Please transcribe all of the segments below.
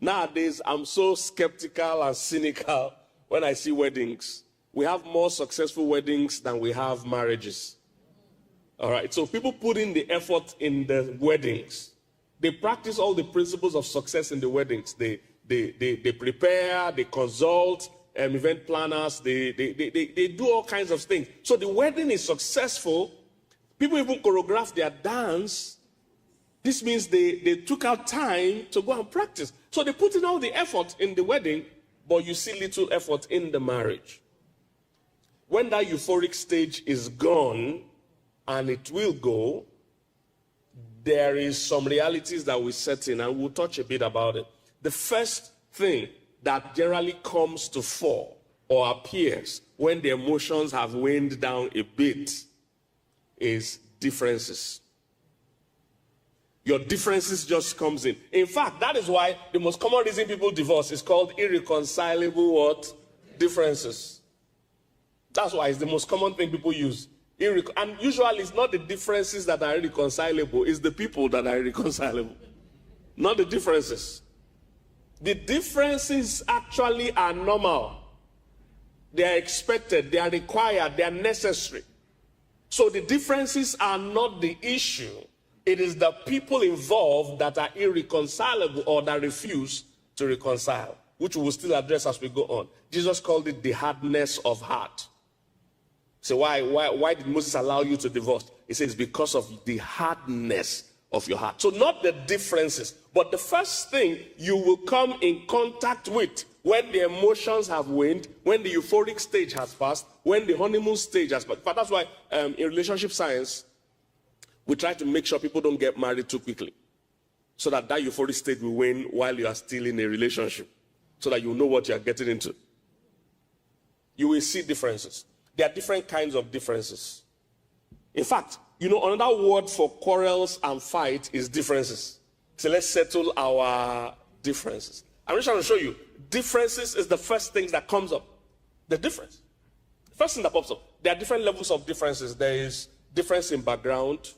Nowadays, I'm so skeptical and cynical when I see weddings. We have more successful weddings than we have marriages. All right, so people put in the effort in the weddings. They practice all the principles of success in the weddings. They prepare, they consult, event planners, they do all kinds of things. So the wedding is successful. People even choreograph their dance. This means they took out time to go and practice. So they put in all the effort in the wedding, but you see little effort in the marriage. When that euphoric stage is gone, and it will go, there is some realities that we set in, and we'll touch a bit about it. The first thing that generally comes to fore or appears when the emotions have waned down a bit is differences. Your differences just comes in. In fact, that is why the most common reason people divorce is called irreconcilable what? Differences. That's why it's the most common thing people use. And usually it's not the differences that are irreconcilable, it's the people that are irreconcilable. Not the differences. The differences actually are normal. They are expected, they are required, they are necessary. So the differences are not the issue. It is the people involved that are irreconcilable or that refuse to reconcile, which we will still address as we go on. Jesus called it the hardness of heart. So why did Moses allow you to divorce? He says because of the hardness of your heart. So not the differences, but the first thing you will come in contact with when the emotions have waned, when the euphoric stage has passed, when the honeymoon stage has passed. But that's why in relationship science, we try to make sure people don't get married too quickly, so that euphoric stage will wane while you are still in a relationship, so that you know what you are getting into. You will see differences. There are different kinds of differences. In fact, another word for quarrels and fight is differences. So let's settle our differences. I'm just trying to show you. Differences is the first thing that comes up. The difference. The first thing that pops up. There are different levels of differences. There is difference in background.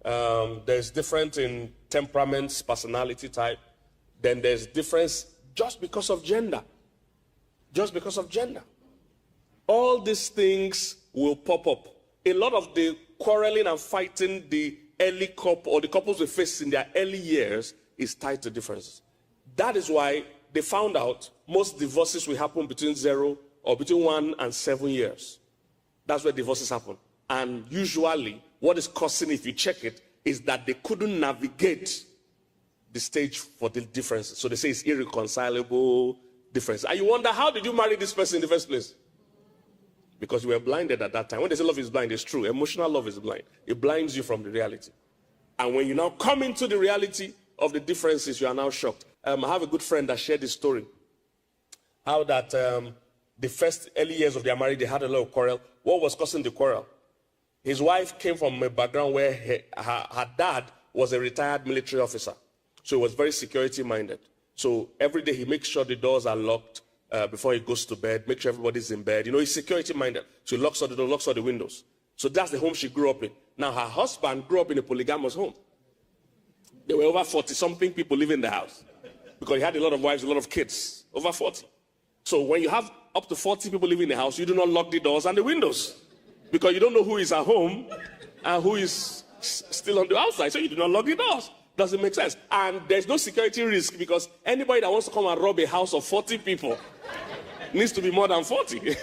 There's difference in temperaments, personality type. Then there's difference just because of gender. Just because of gender. All these things will pop up. A lot of the quarreling and fighting the early couple or the couples we face in their early years is tied to differences. That is why they found out most divorces will happen between 0 or between 1 and 7 years. That's where divorces happen. And usually what is causing, if you check it, is that they couldn't navigate the stage for the differences. So they say it's irreconcilable difference. And you wonder, how did you marry this person in the first place? Because you were blinded at that time. When they say love is blind, it's true. Emotional love is blind. It blinds you from the reality. And when you now come into the reality of the differences, you are now shocked. I have a good friend that shared this story. How that the first early years of their marriage, they had a lot of quarrel. What was causing the quarrel? His wife came from a background where her dad was a retired military officer. So he was very security-minded. So every day he makes sure the doors are locked. Before he goes to bed, make sure everybody's in bed. He's security-minded. So he locks all the doors, locks all the windows. So that's the home she grew up in. Now, her husband grew up in a polygamous home. There were over 40-something people living in the house. Because he had a lot of wives, a lot of kids. Over 40. So when you have up to 40 people living in the house, you do not lock the doors and the windows. Because you don't know who is at home and who is still on the outside. So you do not lock the doors. Doesn't make sense. And there's no security risk because anybody that wants to come and rob a house of 40 people needs to be more than 40.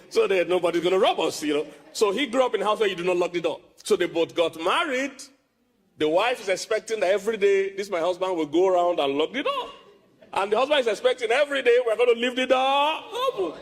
so that nobody's going to rob us, So he grew up in a house where you do not lock the door. So they both got married. The wife is expecting that every day, my husband will go around and lock the door. And the husband is expecting every day we're going to leave the door open.